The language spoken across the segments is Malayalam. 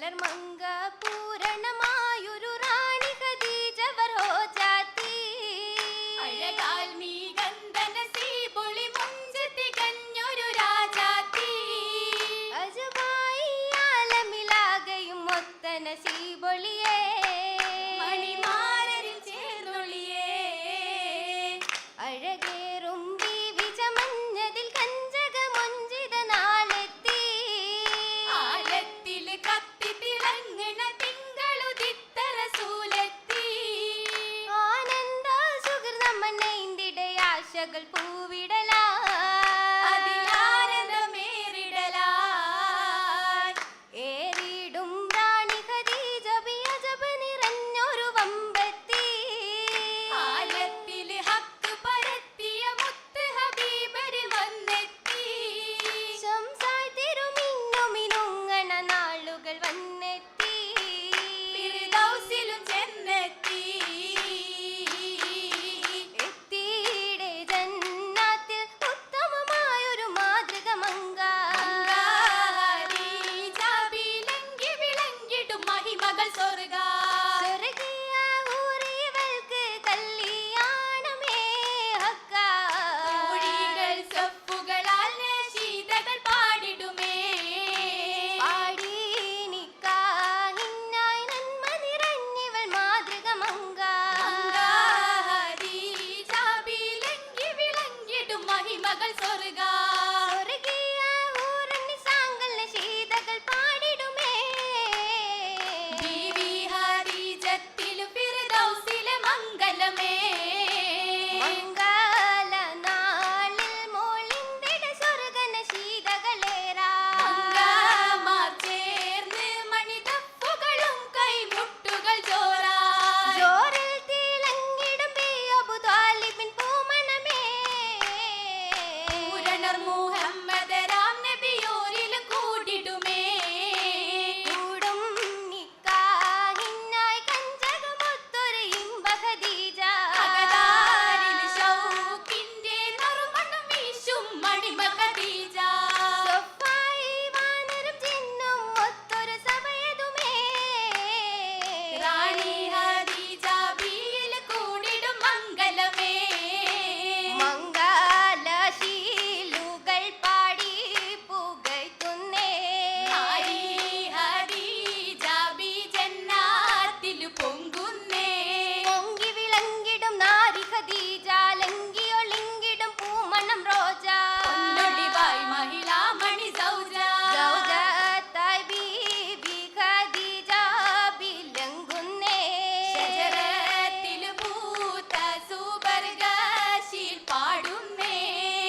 മലർമങ്ക പൂരണമായൊരു റാണി ഖദീജ വറോജാത്തി അഴകാൽ നീ ഗന്ധന സീപൊളി മുഞ്ച് തികഞ്ഞൊരു രാജാത്തി അജബായി ആലമിലാകയും ഒത്ത നസീബൊളിയേ മണിമാരരിൽ ചേർന്നൊളിയേ അഴകേറും ബീവി ചമഞ്ഞതിൽ കഞ്ചകമൊഞ്ചിത നാളെത്തി ആലത്തിൽ കത്തി തിളങ്ങണ തിങ്കളുദിത്ത റസൂലെത്തി ആനന്ദ സുഹൃതമ്മന്നൈന്തിടെ ആശകൾ പൂവിടലാ ഏറിടും റാണി ഖദീജ ബിഅജബ് നിറഞ്ഞൊരു വമ്പത്തി ആലത്തിൽ ഹക്ക് പരത്തിയ മുത്ത് ഹബീബരിൽ വന്നെത്തി ശംസായി തിരുമിന്നുമിനുങ്ങണ നാളുകൾ വന്നെത്തി ഫിർദൗസിലും ചെന്നെത്തി എത്തിയിടെ ജന്നാത്തിൽ ഉത്തമമായൊരു മാതൃക മങ്ക ഖദീജ വിളങ്ങിടും മഹിമകൾ സ്വർഗ സ്വർഗീയ ഹൂറിവൾക്ക് കല്യാണമേ ഹക്ക ഊഴികൾ സഫുകളാൽ നശീദകൾ പാടിടുമേ പാടി നിക്കാഹിനായി നന്മ നിറഞ്ഞിവൾ മാതൃക മങ്ക ഖദീജ വിളങ്ങിടും മഹിമകൾ സ്വർഗ സ്വർഗീയ ഹൂറണി സാങ്കൽ നശീദകൾ പാടിടുമേ ബീവി ഖദീജത്തിലു ഫിർദൗസിലെ മംഗലമേ മംഗല നാളിൽ മോളിന്തിട സ്വർഗ നശീദകളേറാ മംഗമാർ ചേർന്ന് മണിതപ്പുകളും കൈമുട്ടുകൾ ജോറാ ജോറിൽ തിളങ്ങിടും അബു ത്വാലിബിൻ പൂമണമേ പൂരണർ മുഹമ്മദ് രാം നബിയോരിലും കൂടിടുമേ കൂടും നിക്കാഹിനായി കഞ്ചകമൊത്തൊരു ഇമ്പ ഖദീജ അകതാരിൽ ശൗക്കിന്റെ നറുമണം വീശും മണിമ ഖദീജ സ്വഫായി വാനരും ജിന്നും ഒത്തൊരു സഭയതുമേ റാണി ഖദീജ ബിയിൽ കൂടിടും മംഗലമേ മംഗലശീലുകൾ പാടി പുകഴ്ത്തുന്നേ നാരി ഖദീജ ബി ജന്നാത്തിൽ പൊങ്കുന്നേ പൊങ്കി വിളങ്ങിടും നാരി ഖദീജ ലങ്കിയൊളിങ്ങിടും പൂമണം റോജ പൊന്നൊളിവായി മഹിളാമണി സൗജ ഗൗജത്തായി ബീബി ഖദീജ വിളങ്ങുന്നേ ശജറത്തിൽ പൂത്ത സുബർഗശീൽ പാടുന്നേ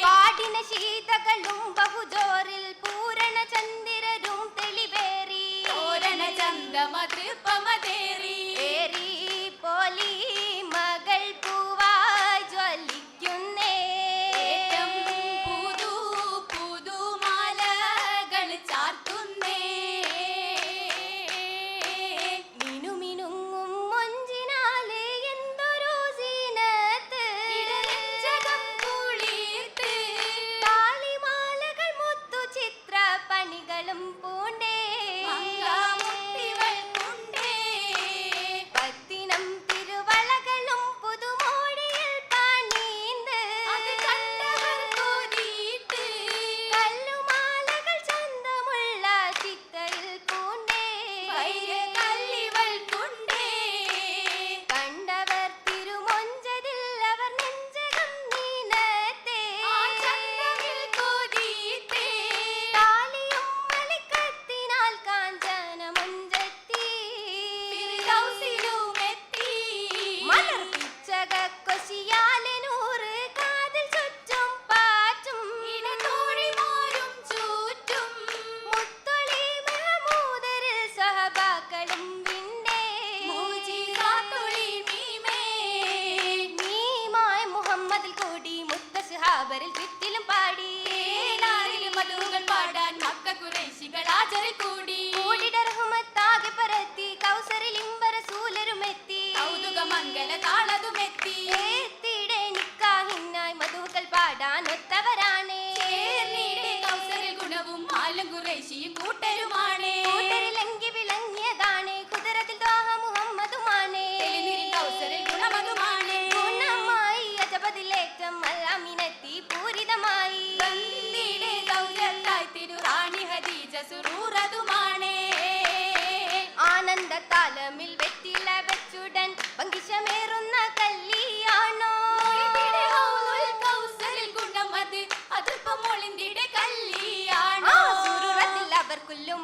പാടിന ശീതകളും ബഹുജോറിൽ പൂരണ ചന്ദ്രരും തെളിവേറി തോരണ ചന്തമ തൃപ്പമതേറി ഏറി പോലി മകൾ പൂവായി ജ്വലിക്കുന്നേ ഏറ്റം പുതു പുതുമാലകൾ ചാർത്തുന്നേ മിനുമിനുങ്ങും മൊഞ്ചിനാലെ എന്തൊരു സീനത്ത് ഇടനെഞ്ചകം കുളിർത്ത് താലിമാലകൾ മുത്തു ചിത്ര പണികളും പൂണ്ടേ മംഗമുത്തിവൾ കൊണ്ടേ പത്തിനം തിരുവളകളും പുതുമോടിയിൽ പണിന്ത് അത് കണ്ടവർ കൊതിയിട്ട് കല്ലുമാലകൾ ചന്തമുള്ള ചിത്തയിൽ പൂണ്ടേ വൈരകല്ലിവൾ കൊണ്ടേ കണ്ടവർ തിരുമൊഞ്ചതിൽ അവർ നെഞ്ചകം നീനത്തെ ആ ചന്തമിൽ കൊതിയിട്ട് താലിയും വലിക്കത്തിനാൽ കാഞ്ചനമൊഞ്ചത്തി ഫിർദൗസിലുമെത്തി മലർ പിച്ചക കൊശിയാലെ നൂറ് കാതിൽ ചുറ്റും പാറ്റും ഇടതോഴിമാരും ചുറ്റും മുത്തൊളി മെഹമൂദരിൽ സഹബാക്കളും വിണ്ടേ മൂജിസാത്തുളി മീമേ നീമായി മുഹമ്മദിൽ കൂടി മുത്തസ്ഹാബരിൽ ചുറ്റിലും പാടി ഏനാരിൽ മധുകൾ പാടാൻ മക്ക ഖുറൈശികൾ ആചരിൽ കൂടി കൂടിട റഹ്മത്താകെ പരത്തി കൗസറിൽ ഇമ്പര സൂലരുമെത്തി കൗതുക മംഗല താളതുമെത്തി ഏത്തിടെ നിക്കാഹിനായി മധുക്കൾ പാടാൻ ഒത്തവരാണേ ചേർന്നിടെ കൗസറിൽ ഗുണവും ആലും ഖുറൈശിയും കൂട്ടരുമാണേ കൂട്ടരിലെങ്കി വിളങ്ങി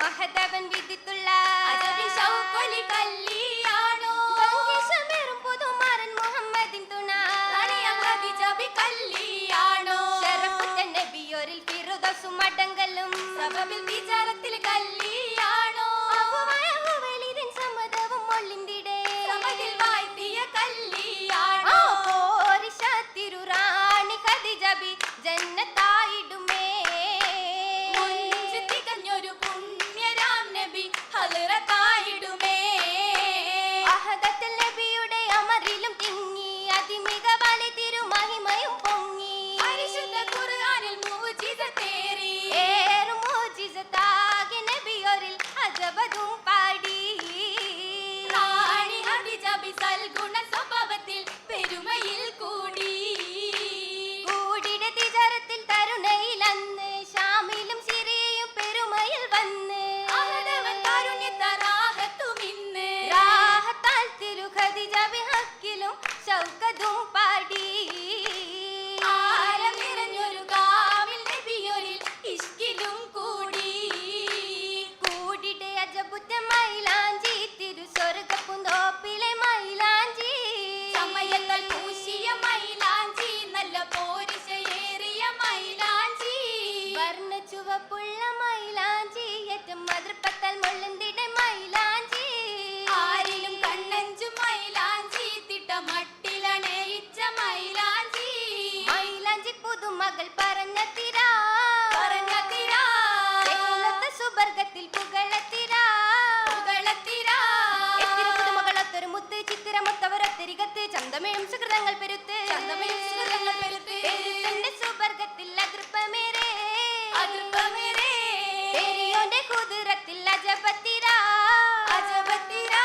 മഹദവൻ വിധിത്തുള്ള അജബി ഷൗക്കൊലി കല്ലിയാണോ സംഗീതമേറും പുതുമാരൻ മുഹമ്മദിൻ തുണ റാണിയം ഖദീജബി കല്ലിയാണോ ശരഫുറ്റ നബിയോരിൽ ഫിറുദൗസും മടങ്കലും സബബിൽ വിചാരത്തിൽ കല്ലിയാണോ അബുവായ ഹുവൈലിദിൻ സമ്മതവും മൊള്ളിന്തിടെ സമതിൽ വാഴ്ത്തിയ കല്ലിയാണോ പോരിഷ തിരുറാണി ഖദീജബി ജന്നത്തായിടുമേ മുഞ്ച് തികഞ്ഞൊരു പുണ്യരാം നബി ഹളറത്തായിടുമേ അഹദത്തുൽ നബിയുടെ അമറിലും തിങ്ങി അതിമികവാലെ തിരുമഹിമയും പൊങ്ങി പരിശുദ്ധ ഖുർആനിൽ മുഅ്ജിസത്തേറി ഏറും മുഅ്ജിസത്താകെ നബിയോരിൽ അജബതും പാടി റാണി ഖദീജബി സൽഗുണ സ്വഭാവത്തിൽ പെരുമയിൽ കൂടി കൂടിയുടെ തിജാറത്തിൽ തരുണയിൽ അന്ന് ഷാമിലും സിറിയയും പെരുമയിൽ വന്ന് അഹദവൻ കാരുണ്യത്തറാഹത്തുമിന്ന് രാഹത്താൽ തിരു ഖദീജ ബിഹക്കിലും ശൗക്കതും പാടി ആരം നിറഞ്ഞൊരു കാവിൽ നബിയൊരിൽ ഇഷ്കിലും കൂടി കൂടിടെ അജബുറ്റ മൈലാഞ്ചി തിരു സ്വർഗപ്പുന്തോപ്പിലെ മൈലാഞ്ചി സമയത്താൽ പൂശിയ മൈലാഞ്ചി നല്ല പോരിശയേറിയ മൈലാഞ്ചി വർണ്ണ ചുവപ്പുള്ള മൈലാഞ്ചി ഏറ്റവും മതൃപ്പത്താൽ മുള്ളന്തിടെ മൈലാഞ്ചി ആരിലും കണ്ണഞ്ചു മൈലാഞ്ചി തിട്ടമട്ടിലണയിച്ച മൈലാഞ്ചി മൈലാഞ്ചി പുതുമകൾ പറഞ്ഞ തിരാ പറഞ്ഞ തിരാ ചെല്ലത്തെ സുബർഗത്തിൽ പുകളത്തിരാ പുകളത്തിരാ എത്തിരി പുതുമകളൊത്തൊരു മുത്ത് ചിത്തിരമൊത്തവരൊത്തിരികത്ത് ചന്തമേഴും സുഹൃതങ്ങൾ പെരുത്ത് ചന്തമേഴും സുഹൃതങ്ങൾ പെരുത്ത് പെരുത്തന്റെ സുബർഗത്തിൽ അതൃപ്പമേറെ അതൃപ്പമേറെ പെരിയോന്റെ കുതിരത്തിൽ അജപത്തിരാ അജബത്തിരാ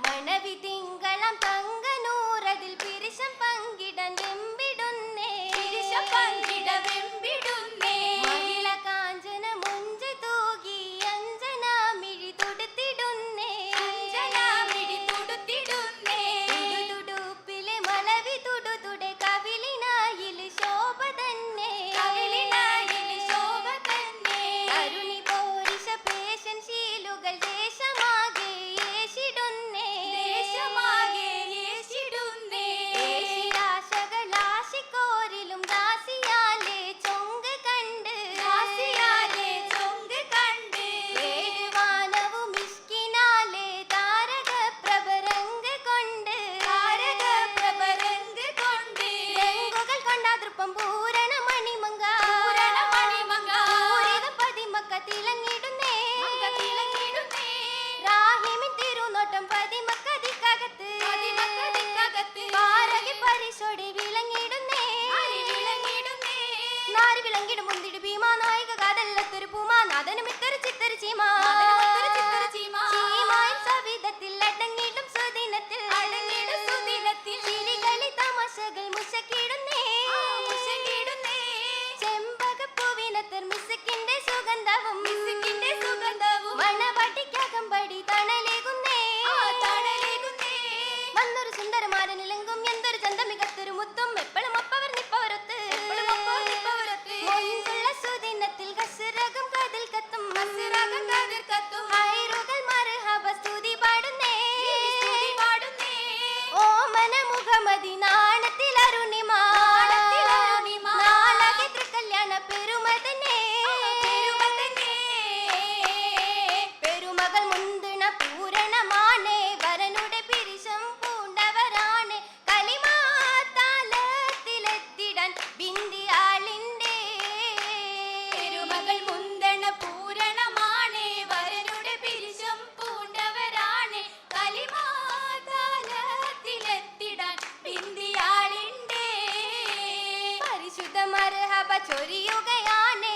മണവി തിങ്കളം തങ്കനൂറതിൽ പിരിശം പങ്കിടൻ വെമ്പിടുന്നേ തിരിശം പങ്കിട വെമ്പിടുന്നേ മഹിള കാഞ്ചന മുഞ്ച് തൂകി അഞ്ജന മിഴി തൊടുത്തിടുന്നേ അഞ്ജനാമിഴി തുടുത്തിടുന്നേ തുടുതുടുപ്പിലെ മലവി തുടുതുടെ കവിളിനായിൽ ശോഭ തന്നെ കവിളിനായിൽ ശോഭ തന്നെ കരുണി പോരിശ പേശൻ ശീലുകൾ ദേശമാകെ യേശിടുന്നേ ദേശമാകെ യേശിടുന്നേ ആശകളാശിക്കോരിലും ദാസിയാലെ ചൊങ്ക് കണ്ട് ആസിയാലെ ചൊങ്ക് കണ്ട് ഏഴുവാനവും ഇഷ്കിനാലെ താരക പ്രഭരംഗ് കൊണ്ട് താരക പ്രഭരംഗ് കൊണ്ട് രംഗുകൾ കൊണ്ടാതൃപ്പം പൂരണ മണിമങ്ക പൂരണ മണിമങ്ക പൂരിത പതിമക്ക തിളങ്ങിടുന്നേ മങ്ക തിളങ്ങിടുന്നേ രാഹിമിൻ തിരുനോട്ടം പതിമക്ക ദിക്കകത്ത് പതിമക്ക ദിക്കകത്ത് പാരകി പരിശോടെ വിളങ്ങിടുന്നേ ആരി വിളങ്ങിടുന്നേ നാരി വിളങ്ങിടും മുന്തിട് ഭീമാ നായിക കാതല്ലത്തൊരു പൂമാ നാദനും ഇത്തൊരു ചിത്തൊരു ചീമാ നാദനമൊത്തൊരു ചിത്തൊരു ചീമാ. ചീമായും സവിധത്തിൽ അടങ്ങിടും സുദിനത്തിൽ അടങ്ങിടും സുദിനത്തിൽ ചിരികളി തമാശകൾ മുശക്കിടുന്നേ മുശകിടുന്നേ ചെമ്പകപ്പൂവിനത്തർ മിസ്ക്കിന്റെ സുഗന്ധവും മിസ്ക്കിന്റെ സുഗന്ധവും മണവാട്ടിക്കകമ്പടി തണലേകുന്നേ തണലേകുന്നേ വന്നൊരു സുന്ദരമാരനിലെങ്കും എന്തൊരു ചന്തമികത്തൊരു മുത്തും എപ്പോഴും ഒപ്പവർ നിപ്പവരത്ത് എപ്പോഴും ഒപ്പവർ നിപ്പവരത്ത്. മൊഞ്ചുള്ള സുദിനത്തിൽ കസുരകം കതിൽ കത്തും കസുരകം കതിൽ കത്തും. ഹൈറുകൾ മർഹബ സ്തുതി പാടുന്നേ സ്തുതി പാടുന്നേ ഓമന മുഖമതി നാണത്തിൽ അരുണിമ നാണത്തിൽ അരുണിമ. നാളകെ തൃക്കല്യാണ പെരുമ തന്നെ പെരുമ തന്നെ. പെരുമകൾ മുന്തിണ പൂരണമാണ് വരനുടെ പിരിശം പൂണ്ടവരാണ് കലിമാത്താലത്തിലെത്തിടാൻ ബിന്ദിയാളിന്റെ പെരുമകൾ മുന്തണ പൂരണമാണ് വരനുടെ പിരിശം പൂണ്ടവരാണ് കലിമാതാലത്തിലെത്തിടാൻ ബിന്ദിയാളിന്റെ പരിശുദ്ധ മർഹബ ചൊരിയുകയാണ്